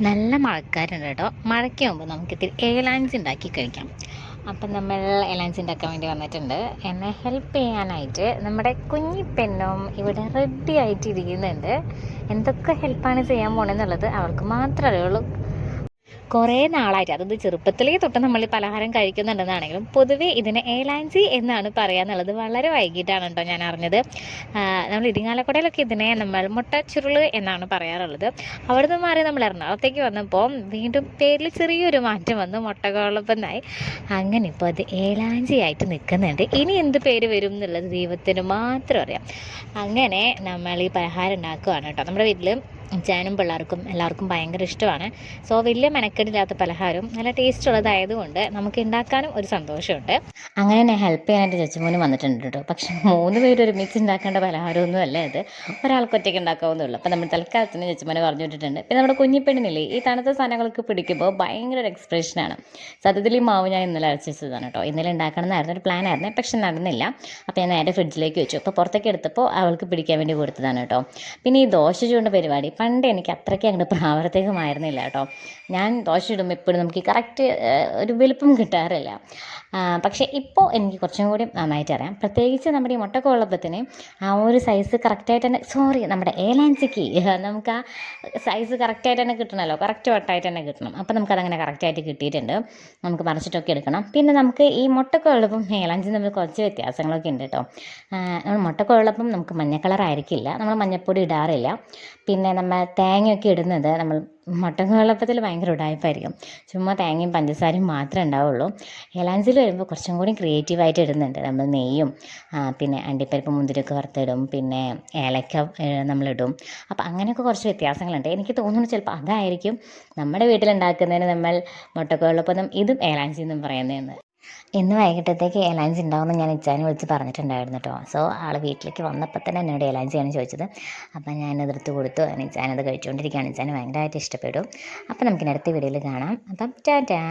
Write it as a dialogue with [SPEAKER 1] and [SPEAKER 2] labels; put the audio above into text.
[SPEAKER 1] നല്ല മഴക്കാരുണ്ട് കേട്ടോ. മഴയ്ക്ക് മുമ്പ് നമുക്കിത്തിരി ഏലാഞ്ചി ഉണ്ടാക്കി കഴിക്കാം. അപ്പം നമ്മൾ ഏലാഞ്ചി ഉണ്ടാക്കാൻ വേണ്ടി വന്നിട്ടുണ്ട്. എന്നെ ഹെൽപ്പ് ചെയ്യാനായിട്ട് നമ്മുടെ കുഞ്ഞിപ്പെണ്ണും ഇവിടെ റെഡി ആയിട്ട് ഇരിക്കുന്നുണ്ട്. എന്തൊക്കെ ഹെൽപ്പാണ് ചെയ്യാൻ പോണെന്നുള്ളത് അവൾക്ക് മാത്രമേ അറിയുള്ളൂ. കുറേ നാളായിട്ട്, അതായത് ചെറുപ്പത്തിലേ തൊട്ട് നമ്മൾ ഈ പലഹാരം കഴിക്കുന്നുണ്ടെന്നാണെങ്കിലും പൊതുവേ ഇതിനെ ഏലാഞ്ചി എന്നാണ് പറയാന്നുള്ളത് വളരെ വൈകിട്ടാണ് കേട്ടോ ഞാൻ അറിഞ്ഞത്. നമ്മൾ ഇരിങ്ങാലക്കുടയിലൊക്കെ ഇതിനെ നമ്മൾ മുട്ട ചുരുള് എന്നാണ് പറയാറുള്ളത്. അവിടുന്ന് മാറി നമ്മൾ എറണാകുളത്തേക്ക് വന്നപ്പോൾ വീണ്ടും പേരിൽ ചെറിയൊരു മാറ്റം വന്നു, മുട്ടകുഴലപ്പം. അങ്ങനെ ഇപ്പോൾ അത് ഏലാഞ്ചി ആയിട്ട് നിൽക്കുന്നുണ്ട്. ഇനി എന്ത് പേര് വരും എന്നുള്ളത് ദൈവത്തിന് മാത്രം അറിയാം. അങ്ങനെ നമ്മൾ ഈ പലഹാരം ഉണ്ടാക്കുകയാണ് കേട്ടോ. നമ്മുടെ വീട്ടിൽ അച്ഛനും പിള്ളേർക്കും എല്ലാവർക്കും ഭയങ്കര ഇഷ്ടമാണ്. സോ വലിയ മെനക്കെടില്ലാത്ത പലഹാരവും നല്ല ടേസ്റ്റ് ഉള്ളതായതുകൊണ്ട് നമുക്ക് ഉണ്ടാക്കാനും ഒരു സന്തോഷമുണ്ട്. അങ്ങനെ ഞാൻ ഹെൽപ്പ് ചെയ്യാനായിട്ട് ചേച്ചിമോനും വന്നിട്ടുണ്ട് കേട്ടോ. പക്ഷെ 3 പേര് ഒരുമിച്ച് ഉണ്ടാക്കേണ്ട പലഹാരമൊന്നും അല്ല ഇത്, ഒരാൾക്ക് ഒറ്റയ്ക്ക് ഉണ്ടാക്കാവുന്നുള്ളൂ. അപ്പോൾ നമ്മൾ തൽക്കാലത്തിന് ചേച്ചിമോനെ പറഞ്ഞു വിട്ടിട്ടുണ്ട്. പിന്നെ നമ്മുടെ കുഞ്ഞിപ്പെണ്ണിനില്ലേ, ഈ തണുത്ത സാധനങ്ങൾക്ക് പിടിക്കുമ്പോൾ ഭയങ്കര ഒരു എക്സ്പ്രഷനാണ്. സത്യത്തിൽ ഈ മാവ് ഞാൻ ഇന്നലെ അരച്ച് വെച്ചതാണ് കേട്ടോ. ഇന്നലെ ഉണ്ടാക്കണം എന്നായിരുന്നു ഒരു പ്ലാൻ ആയിരുന്നേ, പക്ഷെ നടന്നില്ല. അപ്പോൾ ഞാൻ നേരെ ഫ്രിഡ്ജിലേക്ക് വെച്ചു. അപ്പോൾ പുറത്തേക്ക് എടുത്തപ്പോൾ അവൾക്ക് പിടിക്കാൻ വേണ്ടി കൊടുത്തതാണ് കേട്ടോ. പിന്നെ ഈ ദോശ ചൂണ്ട പരിപാടി പണ്ട് എനിക്ക് അത്രയ്ക്ക് അങ്ങോട്ട് പ്രാവർത്തികമായിരുന്നില്ല കേട്ടോ. ഞാൻ ദോശ ഇടുമ്പോൾ എപ്പോഴും നമുക്ക് കറക്റ്റ് ഒരു വലുപ്പം കിട്ടാറില്ല. പക്ഷേ ഇപ്പോൾ എനിക്ക് കുറച്ചും കൂടി നന്നായിട്ട് അറിയാം. പ്രത്യേകിച്ച് നമ്മുടെ ഈ മുട്ടക്കുഴലപ്പത്തിന് ആ ഒരു സൈസ് കറക്റ്റായിട്ട് തന്നെ, നമ്മുടെ ഏലാഞ്ചിക്ക് നമുക്ക് ആ സൈസ് കറക്റ്റായിട്ട് തന്നെ കിട്ടണമല്ലോ, കറക്റ്റ് വട്ടായിട്ട് തന്നെ കിട്ടണം. അപ്പോൾ നമുക്കതങ്ങനെ കറക്റ്റായിട്ട് കിട്ടിയിട്ടുണ്ട്. നമുക്ക് മറിച്ചിട്ടൊക്കെ എടുക്കണം. പിന്നെ നമുക്ക് ഈ മുട്ടക്കുഴലപ്പം ഏലാഞ്ചി തമ്മിൽ കുറച്ച് വ്യത്യാസങ്ങളൊക്കെ ഉണ്ട് കേട്ടോ. നമ്മൾ മുട്ടക്കുഴലപ്പം നമുക്ക് മഞ്ഞ കളറായിരിക്കില്ല, നമ്മൾ മഞ്ഞൾപ്പൊടി ഇടാറില്ല. പിന്നെ നമ്മൾ തേങ്ങയൊക്കെ ഇടുന്നത് നമ്മൾ മുട്ടക്കുഴലപ്പത്തിൽ ഭയങ്കര ഉടായ്പായിരിക്കും, ചുമ്മാ തേങ്ങയും പഞ്ചസാരയും മാത്രമേ ഉണ്ടാവുള്ളൂ. ഏലാഞ്ചിയിൽ വരുമ്പോൾ കുറച്ചും കൂടി ക്രിയേറ്റീവായിട്ട് ഇടുന്നുണ്ട്. നമ്മൾ നെയ്യും പിന്നെ അണ്ടിപ്പരിപ്പ് മുന്തിരിയൊക്കെ വറുത്തിടും, പിന്നെ ഏലക്ക നമ്മളിടും. അപ്പോൾ അങ്ങനെയൊക്കെ കുറച്ച് വ്യത്യാസങ്ങളുണ്ട്. എനിക്ക് തോന്നുന്നു ചിലപ്പോൾ അതായിരിക്കും നമ്മുടെ വീട്ടിലുണ്ടാക്കുന്നതിന് നമ്മൾ മുട്ടക്കുഴലപ്പം ഇതും ഏലാഞ്ചി എന്നും പറയുന്നതെന്ന്. ഇന്ന് വൈകിട്ടത്തേക്ക് ഏലാഞ്ചി ഉണ്ടാവുമെന്ന് ഞാൻ ഇച്ചാനെ വിളിച്ച് പറഞ്ഞിട്ടുണ്ടായിരുന്നു കേട്ടോ. സോ ആൾ വീട്ടിലേക്ക് വന്നപ്പോൾ തന്നെ എന്നോട് ഏലാഞ്ചിയാണ് ചോദിച്ചത്. അപ്പം ഞാനത് എടുത്ത് കൊടുത്തു. ഇച്ചാനത് കഴിച്ചുകൊണ്ടിരിക്കുകയാണ്. ഇച്ചാന് ഭയങ്കരമായിട്ട് ഇഷ്ടപ്പെടും. അപ്പം നമുക്കിനി അടുത്ത വീഡിയോയിൽ കാണാം. അപ്പം ടാറ്റാ.